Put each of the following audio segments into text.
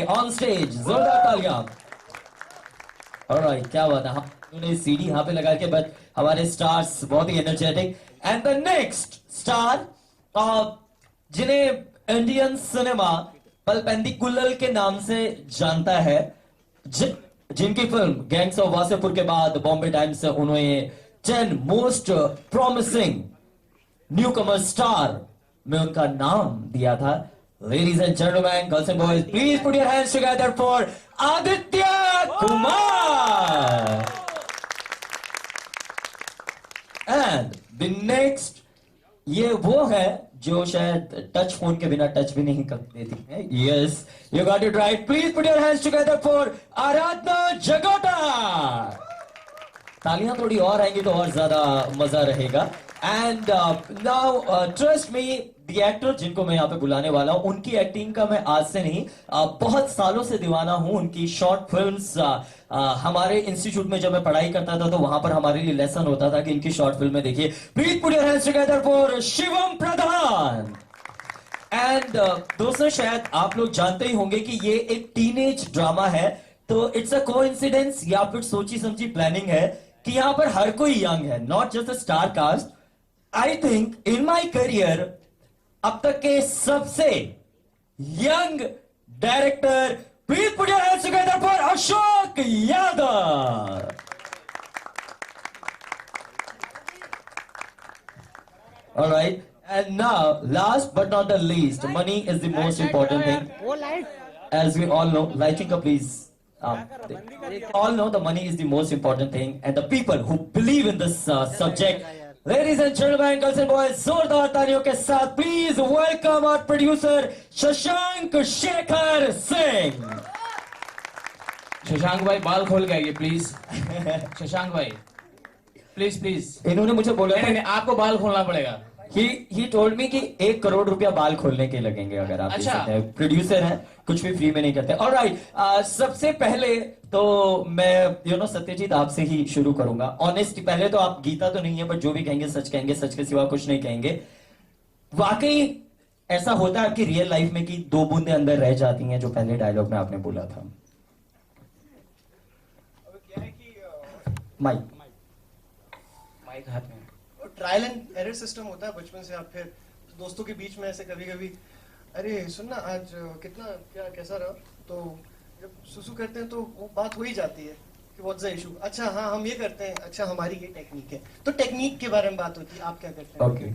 On stage, जोरदार तालियां। Alright, क्या बात है, उन्होंने सीडी यहाँ पे लगा के, बट हमारे स्टार्स बहुत ही energetic. And the next star, जिन्हें इंडियन सिनेमा पलपेंदी कुल्लल के नाम से जानता है, जिनकी फिल्म गैंग्स ऑफ वासेपुर के बाद बॉम्बे टाइम्स से उन्होंने 10 मोस्ट प्रॉमिसिंग न्यू कमर स्टार में उनका नाम दिया था। Ladies and gentlemen, girls and boys, please put your hands together for Aditya Kumar. And the next, ये वो है जो शायद टच फोन के बिना टच भी नहीं कर देती है। Yes, you got it right. Please put your hands together for आराधना जगोटा. तालियां थोड़ी और आएंगी तो और ज्यादा मजा रहेगा। And now trust me, the actor जिनको मैं यहाँ पे बुलाने वाला हूँ, उनकी एक्टिंग का मैं आज से नहीं बहुत सालों से दीवाना हूँ। उनकी शॉर्ट फिल्म्स हमारे इंस्टीट्यूट में जब मैं पढ़ाई करता था तो वहां पर हमारे लिए लेसन होता था कि इनकी शॉर्ट फिल्में देखिए। Please put your hands together for Shivam Pradhan. And दोस्तों, शायद आप लोग जानते ही होंगे कि ये एक टीनेज ड्रामा है, तो इट्स अ कोइंसिडेंस या फिर सोची समझी प्लानिंग है कि यहाँ पर हर कोई यंग है, not just a star cast. I think in my career अब तक के सबसे young director, please put your hands together for Ashok Yadav. Alright, and now last but not the least, money is the most important thing. As we all know, lighting up please. We all know the money is the most important thing, and the people who believe in this subject. Ladies and gentlemen, girls and boys, जोरदार तालियों के साथ please welcome our producer Shashank Shekhar Singh. Shashank भाई बाल खोल के आइए please. Shashank भाई प्लीज प्लीज। इन्होंने मुझे बोला नहीं, आपको बाल खोलना पड़ेगा। He told me कि 1 करोड़ रुपया बाल खोलने के लगेंगे अगर आप अच्छा। प्रोड्यूसर हैं, कुछ भी फ्री में नहीं करते। ऑलराइट, सबसे पहले तो मैं सत्यजीत आपसे ही शुरू करूंगा। ऑनेस्ट, पहले तो आप गीता तो नहीं है, बट जो भी कहेंगे सच के सिवा कुछ नहीं कहेंगे। वाकई ऐसा होता है आपकी रियल लाइफ में कि 2 बूंदे अंदर रह जाती हैं, जो पहले डायलॉग में आपने बोला था? माइक हाथ में ट्रायल एंड एरर सिस्टम होता है बचपन से। आप फिर दोस्तों के बीच में ऐसे कभी कभी, अरे सुनना आज कितना क्या कैसा रहा, तो जब सुसु करते हैं तो वो बात हो ही जाती है कि व्हाट्स द इशू। अच्छा हाँ हम ये करते हैं, अच्छा हमारी ये टेक्निक है, तो टेक्निक के बारे में बात होती है। आप क्या करते हैं? ओके,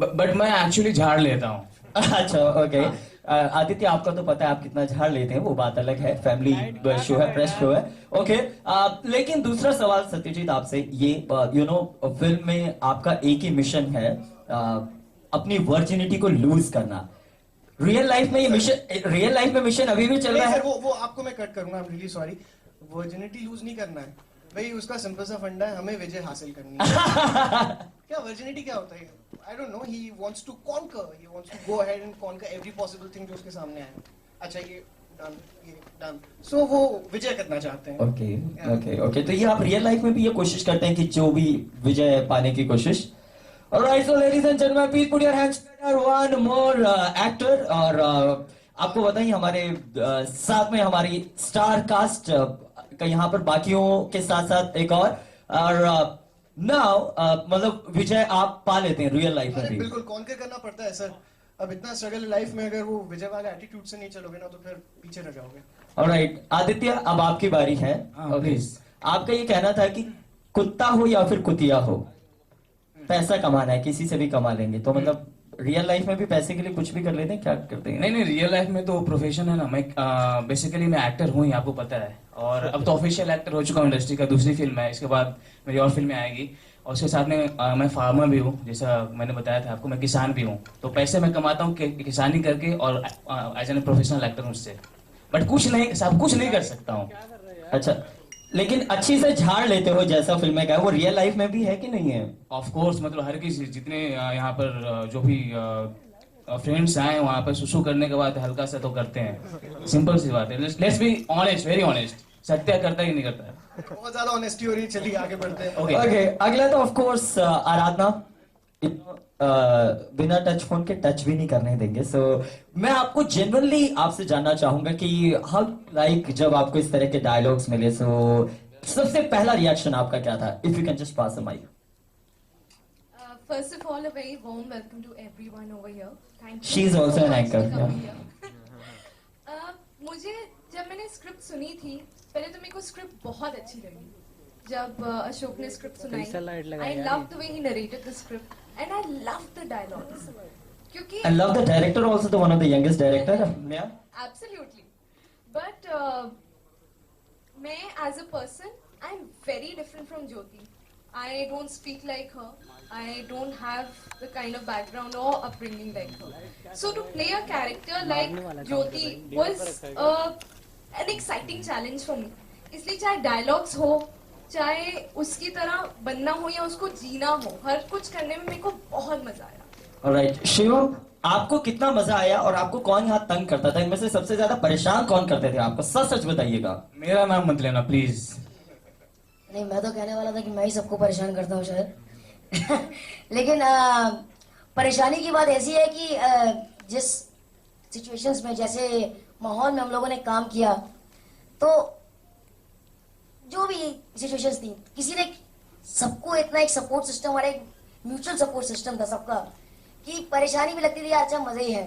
बट मैं एक्चुअली झाड़ लेता हूँ। अच्छा ओके। आदित्य, आपका तो पता है आप कितना झाड़ लेते हैं, वो बात अलग है, फैमिली शो है, प्रेस शो है। ओके, लेकिन दूसरा सवाल सत्यजीत आपसे, ये फिल्म में आपका एक ही मिशन है, अपनी वर्जिनिटी को लूज करना। रियल लाइफ में ये मिशन अभी भी चल रहा है? वो आपको मैं कट करूंगा, I am really sorry. Virginity lose नहीं करना है भाई, उसका सिंपल सा फंडा है, हमें विजय हासिल करनी है। क्या वर्जिनिटी क्या होता है? I don't know, he wants to conquer, he wants to go ahead and conquer every possible thing जो उसके सामने आए। अच्छा ये डन, so वो विजय करना चाहते हैं। ओके, तो ये आप रियल लाइफ में भी ये कोशिश करते हैं कि जो भी विजय पाने की कोशिश। Alright, so ladies and gentlemen, please put your hands together, one more actor। और आपको बताइए हमारे साथ में हमारी स्टार कास्ट का यहाँ पर बाकियों के साथ साथ एक और नाउ मतलब विजय आप पा लेते हैं रियल लाइफ में भी? बिल्कुल, कॉन्कर करना पड़ता है सर। अब इतना स्ट्रगल लाइफ में, अगर वो विजय वाले एटीट्यूड से नहीं चलोगे ना तो फिर पीछे रह जाओगे। ऑलराइट, आदित्य अब आपकी बारी है। प्लीज। आपका ये कहना था कि कुत्ता हो या फिर कुतिया हो, पैसा कमाना है, किसी से भी कमा लेंगे, तो मतलब रियल लाइफ में भी पैसे के लिए कुछ भी कर लेते हैं, क्या करते हैं? नहीं, रियल लाइफ में तो प्रोफेशन है ना। मैं बेसिकली मैं एक्टर हूँ, आपको पता है, और अब तो ऑफिशियल एक्टर हो चुका हूँ इंडस्ट्री का। दूसरी फिल्म है, इसके बाद मेरी और फिल्में आएगी, और उसके साथ में मैं फार्मर भी हूँ, जैसा मैंने बताया था आपको, मैं किसान भी हूँ। तो पैसे मैं कमाता हूँ किसानी करके, और एज एन प्रोफेशनल एक्टर उससे, बट कुछ नहीं, सब कुछ नहीं कर सकता हूँ। अच्छा, लेकिन अच्छी से झाड़ लेते हो जैसा फिल्म में, वो रियल लाइफ में भी है कि नहीं है? ऑफ कोर्स, मतलब हर किसी, जितने यहाँ पर जो भी फ्रेंड्स आए वहाँ पर सुसु करने के बाद हल्का सा तो करते हैं, सिंपल सी बात है। Let's be honest, very honest. Satya करता ही नहीं करता है। बहुत ज्यादा ऑनेस्टी हो रही है, चलिए आगे बढ़ते हैं। ओके, अगला तो ऑफ कोर्स आराधना। बिना टच फोन के टच भी नहीं करने देंगे। सो मैं आपको जेन्युइनली आपसे जानना चाहूंगा कि हाउ लाइक जब आपको इस तरह के डायलॉग्स मिले, सो सबसे पहला रिएक्शन आपका क्या था? If you can just pass the mic. First of all, a very warm welcome to everyone over here. Thank you. She is also so an much anchor, for coming here. मुझे जब मैंने script सुनी थी, पहले तो मेरे को script बहुत अच्छी लगी। जब अशोक ने स्क्रिप्ट सुनाई, I loved the way he narrated the script and I loved the dialogues. क्योंकि I love the director also, the one of the youngest director. Yeah. Absolutely. But मैं as a person, I'm very different from Jyoti. I don't speak like her. I don't have the kind of background or upbringing like her. So to play a character like Jyoti was an exciting challenge for me. इसलिए चाहे dialogues हो, चाहे उसकी तरह बनना हो या उसको जीना हो, हर कुछ करने में मेरे को बहुत मजा आया। Alright, शिवम, आपको कितना मजा आया और आपको कौन यहाँ तंग करता था? इनमें से सबसे ज्यादा परेशान कौन करते थे आपको? सच सच बताइएगा। मेरा नाम मत लेना प्लीज। नहीं, मैं तो कहने वाला था कि मैं ही सबको परेशान करता हूँ शायद। लेकिन परेशानी की बात ऐसी है कि जिस सिचुएशंस में, जैसे माहौल में हम लोगों ने काम किया, तो जो भी सिचुएशंस थी, किसी ने सबको इतना एक सपोर्ट सिस्टम, हमारा एक म्यूचुअल सपोर्ट सिस्टम था सबका, कि परेशानी भी लगती थी यार अच्छा मजे ही है।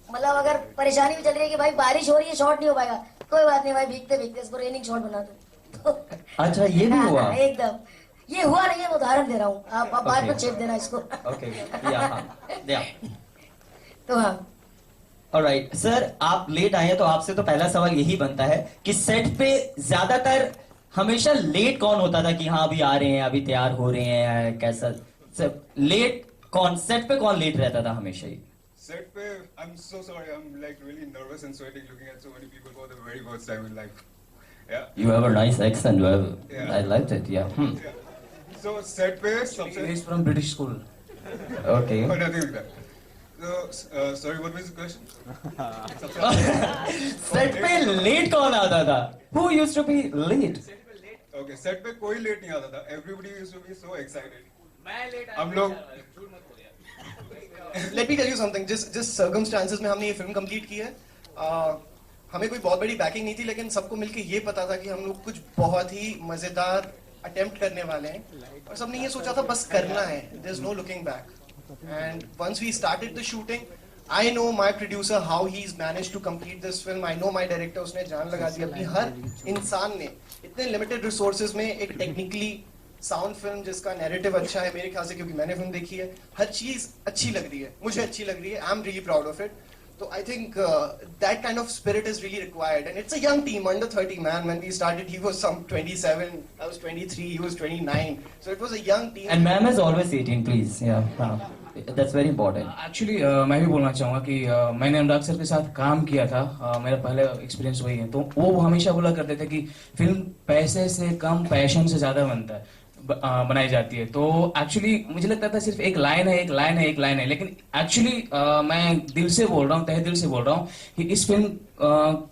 मतलब अगर परेशानी भी चल रही है कि भाई बारिश हो रही है, शॉट नहीं हो पाएगा, कोई बात नहीं भाई, भीगते भीगते इसको रेनिंग शॉट बना दो। अच्छा, ये भी हुआ? एकदम, ये हुआ नहीं है, मैं उदाहरण दे रहा हूँ, आप बाद में चेक देना इसको। ओके, या तो हाँ, ऑलराइट सर, आप लेट आए हैं तो आपसे तो पहला सवाल यही बनता है कि सेट पे ज्यादातर हमेशा लेट कौन होता था कि हाँ अभी आ रहे हैं, अभी तैयार हो रहे हैं, कैसा लेट कौन, सेट पे कौन लेट रहता था हमेशा ही? Set पे, I'm so sorry, I'm like really nervous and sweating looking at so many people for the very first time in life. Yeah. You have a nice accent. You have, Yeah. I liked it. Yeah. Yeah. So set पे सबसे He's from British school. Okay. oh, nothing like that. So sorry, what was the question? Set पे late कौन आता था? Who used to be late? Okay, set पे कोई late नहीं आता था. Everybody used to be so excited. मैं लेट हम लोग let me tell you something, जिस सर्कमस्टांसेस में हमने ये फिल्म कंप्लीट की है, हमें कोई बहुत बड़ी बैकिंग नहीं थी, लेकिन सबको मिलके ये पता था कि हम लोग कुछ बहुत ही मजेदार अटेम्प्ट करने वाले हैं, और सबने ये सोचा था बस करना है, there is no looking back. And once we started the shooting, I know my producer how he is manage to complete this film, I know my director, उसने जान लगा दी अपनी, हर इंसान ने इतने लिमिटेड रिसोर्सेज में एक टेक्निकली साउंड फिल्म जिसका नैरेटिव अच्छा है मेरे ख्याल से, क्योंकि मैंने फिल्म देखी है, हर चीज अच्छी लग रही है, मुझे अच्छी लग रही है, आई am really proud of it. So I think that kind of spirit is really required, and it's a young team, under 30 man. When we started, he was some 27, I was 23, he was 29, so it was a young team. And ma'am is always 18, please. Yeah, that's very important. Actually मैं भी बोलना चाहूँगा कि मैंने अनुराग sir के साथ काम किया था, मेरा पहला एक्सपीरियंस वही है, तो वो हमेशा बोला करते थे कि फिल्म पैसे से कम पैशन से ज़्यादा बनता है, बनाई जाती है। तो एक्चुअली मुझे लगता था सिर्फ एक लाइन है, एक लाइन है, एक लाइन है, लेकिन एक्चुअली मैं दिल से बोल रहा हूँ, तहे दिल से बोल रहा हूँ कि इस फिल्म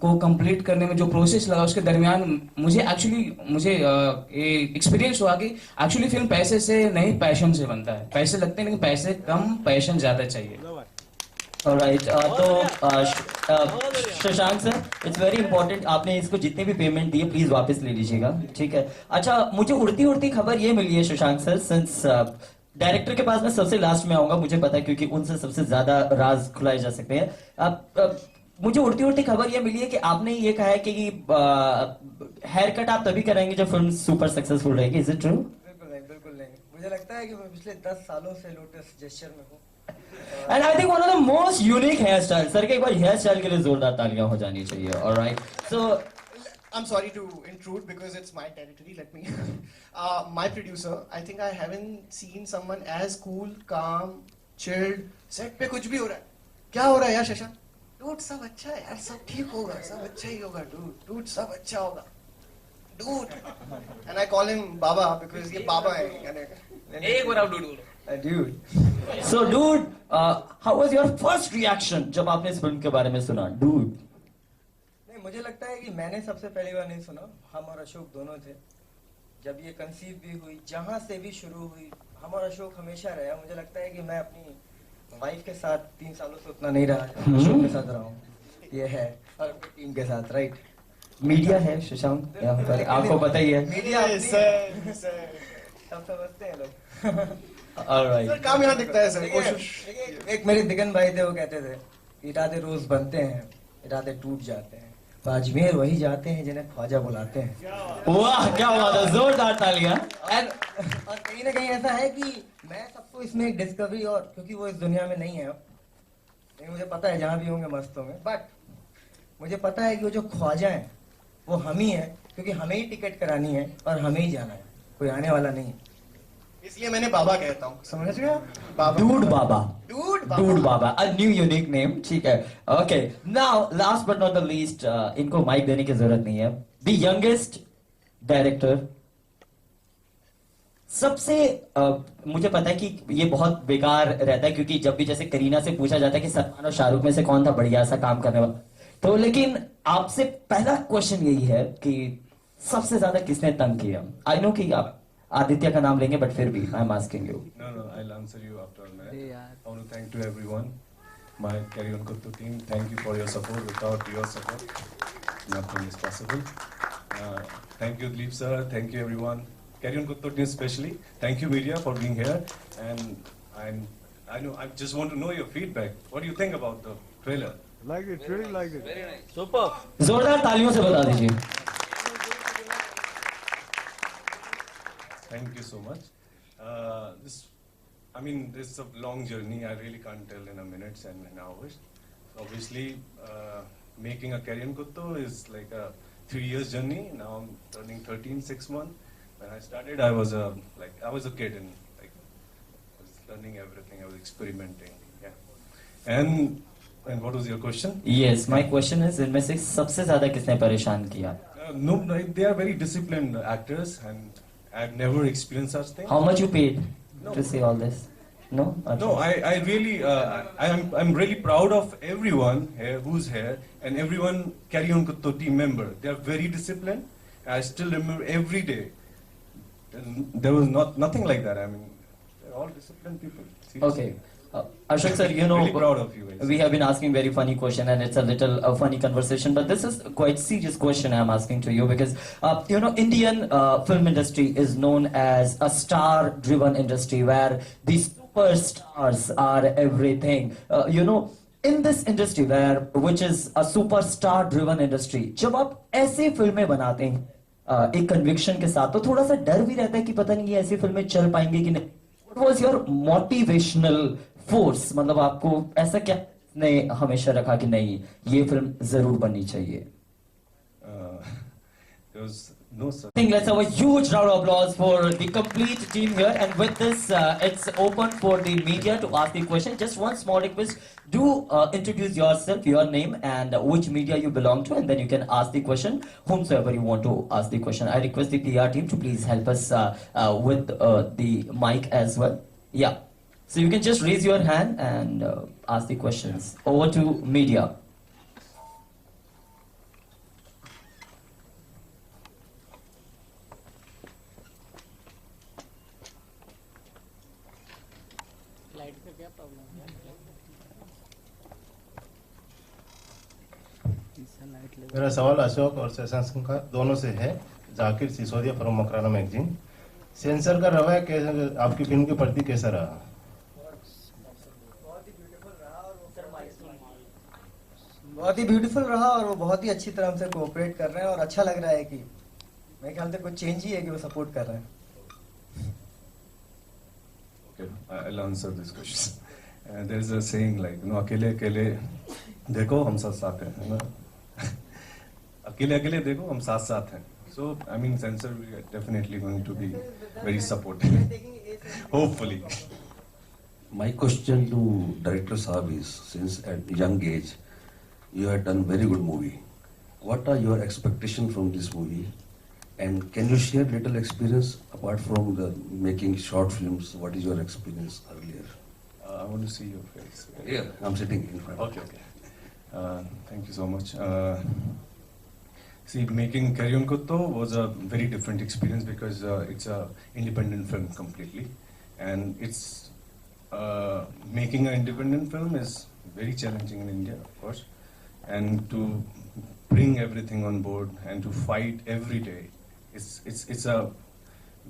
को कंप्लीट करने में जो प्रोसेस लगा, उसके दरमियान मुझे एक्सपीरियंस हुआ कि एक्चुअली फिल्म पैसे से नहीं पैशन से बनता है। पैसे लगते हैं लेकिन पैसे कम, पैशन ज़्यादा चाहिए। Alright, Shashank sir, it's very important, आपने इसको जितने भी पेमेंट दिए प्लीज वापस ले लीजिएगा, ठीक है? अच्छा, मुझे उड़ती उड़ती खबर ये मिली है शशांक सर, सिंस डायरेक्टर के पास मैं सबसे लास्ट में आऊंगा, मुझे पता है क्योंकि उनसे सबसे ज्यादा राज खुलाए जा सकते हैं। अब मुझे उड़ती उड़ती खबर ये मिली है कि आपने ये कहा है कि हेयर कट आप तभी कराएंगे जब फिल्म सुपर सक्सेसफुल रहेगी, इज इट ट्रू? बिल्कुल नहीं। मुझे लगता है कि मैं पिछले 10 सालों से लोटस जेस्चर में हूँ। And I think one of the most unique hairstyles. Sir के एक बार हेयर स्टाइल के लिए जोरदार तालियां हो जानी चाहिए। Alright. So I'm sorry to intrude because it's my territory. Let me. My producer, I think I haven't seen someone as cool, calm, chilled. Set पे कुछ भी हो रहा है, क्या हो रहा है यार शशांक? Dude, सब अच्छा है यार, सब ठीक होगा, सब अच्छा ही होगा, dude, सब अच्छा होगा, dude. And I call him Baba because ये बाबा है, एक बार आप dude dude. So dude, how was your first reaction जब आपने इस फिल्म के बारे में सुना? Dude. नहीं, मुझे लगता है कि मैंने सबसे पहली बार नहीं सुना, हम और अशोक दोनों थे, जब ये कंसीव भी हुई, जहाँ से भी शुरू हुई, हमारा शौक हमेशा रहा। मुझे लगता है कि मैं अपनी वाइफ के साथ 3 सालों से उतना नहीं रहा, शौक के साथ रहा हूँ। ये है और अपनी टीम के साथ, राइट। मीडिया है शशांक यहाँ पर, आपको पता ही है। मीडिया सब समझते हैं लोग। Alright. सर काम यहाँ दिखता है सर, देखिए, कोशिश। देखिए, एक मेरे दिगन भाई थे, वो कहते थे इरादे रोज बनते हैं, इरादे टूट जाते हैं, तो अजमेर वही जाते हैं जिन्हें ख्वाजा बुलाते हैं। वाह क्या बात है, जोरदार तालियां। और कहीं ना कहीं ऐसा है कि मैं सबको इसमें एक डिस्कवरी, और क्योंकि वो इस दुनिया में नहीं है अब, लेकिन मुझे पता है जहाँ भी होंगे मस्त होंगे, बट मुझे पता है कि वो जो ख्वाजा है वो हम ही है, क्योंकि हमें ही टिकट करानी है और हमें ही जाना है, कोई आने वाला नहीं है। इसलिए मैंने बाबा कहता हूँ, समझ गया? बाबा। Dude Baba. Dude Baba. Dude Baba, a new unique name, ठीक है। Okay, now last but not the least, इनको माइक देने की जरूरत नहीं है। The youngest director, सबसे मुझे पता है कि ये बहुत बेकार रहता है, क्योंकि जब भी जैसे करीना से पूछा जाता है कि सलमान और शाहरुख में से कौन था बढ़िया सा काम करने वाला, तो लेकिन आपसे पहला क्वेश्चन यही है कि सबसे ज्यादा किसने तंग किया? आई नो कि आप आदित्य का नाम लेंगे, बट फिर भी I am asking you. No, no, I'll answer you after a minute. I want to thank to everyone, my Carry On Kuttu team. Thank you for your support. Without your support, nothing is possible. Thank you, Dileep sir. Thank you, everyone. Carry On Kuttu team especially. Thank you, media, for being here. And I know, I just want to know your feedback. What do you think about the trailer? Like it, really like it. Very nice. जोरदार तालियों से बता दीजिए। Thank you so much. I mean, this is a long journey. I really can't tell in a minutes and in hours. Obviously, making a Carry On Kuttu is like a 3 years journey. Now I'm turning 13, 6 months. When I started, I was a kid and like I was learning everything. I was experimenting. Yeah. And what was your question? Yes, my question is, इनमें से सबसे ज्यादा किसने परेशान किया? No, like, they are very disciplined actors, and I've never experienced such things. How much you paid No. to say all this? No? No, I really, I'm really proud of everyone here who's here, and everyone Carry On Kuttu team member. They are very disciplined. I still remember every day. And there was nothing like that. I mean, they're all disciplined people. Seriously. Okay. Ashok sir, you know, Really proud of you guys. we have been asking very funny question, and it's a little funny conversation, but this is quite serious question I'm asking to you, because you know, Indian film industry is known as a star-driven industry where the superstars are everything. You know, in this industry which is a superstar-driven industry, जब आप ऐसी फिल्में बनाते हैं एक conviction के साथ, तो थोड़ा सा डर भी रहता है कि पता नहीं ये ऐसी फिल्में चल पाएंगी कि नहीं। What was your motivational force? मतलब आपको ऐसा क्या ने हमेशा रखा कि नहीं ये फिल्म जरूर बननी चाहिए? There was no such. I think let's have a huge round of applause for the complete team here. And with this, it's open for the media to ask the question. Just one small request: do introduce yourself, your name, and which media you belong to, and then you can ask the question whomsoever you want to ask the question. I request the PR team to please help us with the mic as well. Yeah. So you can just raise your hand and ask the questions. Over to media. मेरा सवाल अशोक और शशांक का दोनों से है। Zakir Sisodia from Makrana magazine. Sensor का रवैया कैसे, आपकी फिल्म के प्रति कैसा रहा? बहुत ही ब्यूटीफुल रहा, और वो बहुत ही अच्छी तरह हमसे कोऑपरेट कर रहे हैं, और अच्छा लग रहा है कि मेरे ख्याल से कुछ चेंज ही है कि वो सपोर्ट कर रहे हैं। Okay, I'll answer this question. There's a saying like, you know, अकेले अकेले देखो हम साथ साथ हैं, है ना? अकेले अकेले देखो हम साथ साथ हैं. So I mean, censor we are definitely going to be very supportive. Hopefully. My question to Director Saab is, since at young age, you have done very good movie. What are your expectations from this movie? And can you share little experience apart from the making short films? What is your experience earlier? I want to see your face. Here, I'm sitting in front. Okay, okay. Thank you so much. See, making Carry On Kutto was a very different experience because it's a independent film completely, and it's making an independent film is very challenging in India, of course, and to bring everything on board and to fight every day. It's a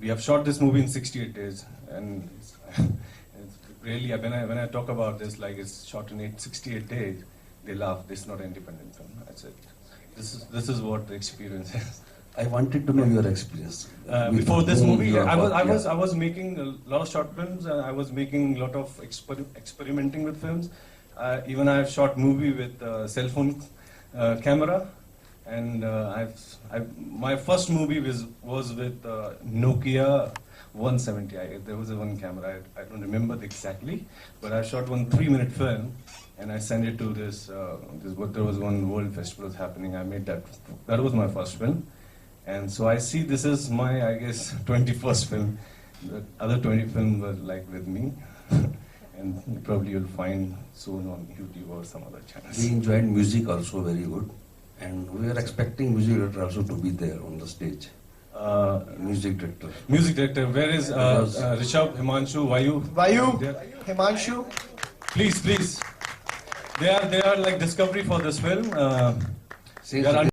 we have shot this movie in 68 days, and it's really when I talk about this like it's shot in 68 days, they laugh. This is not an independent film. That's it. This is what the experience is. I wanted to know your experience. Before this movie, I was was making a lot of short films, and I was making a lot of experimenting with films. Even I have shot movie with cell phone camera, and my first movie was with Nokia 170. There was a one camera. I don't remember exactly, but I shot one 3-minute film, and I sent it to this. There was one world festival was happening. I made that. That was my first film. And so I see this is my, I guess, 21st film. The other 20 films were like with me. And probably you'll find soon on YouTube or some other channels. We enjoyed music also very good. And we are expecting music director also to be there on the stage. Music director. Music director. Where is Rishabh, Himanshu, Vayu, They're- Himanshu. Please. They are like discovery for this film. Since They are it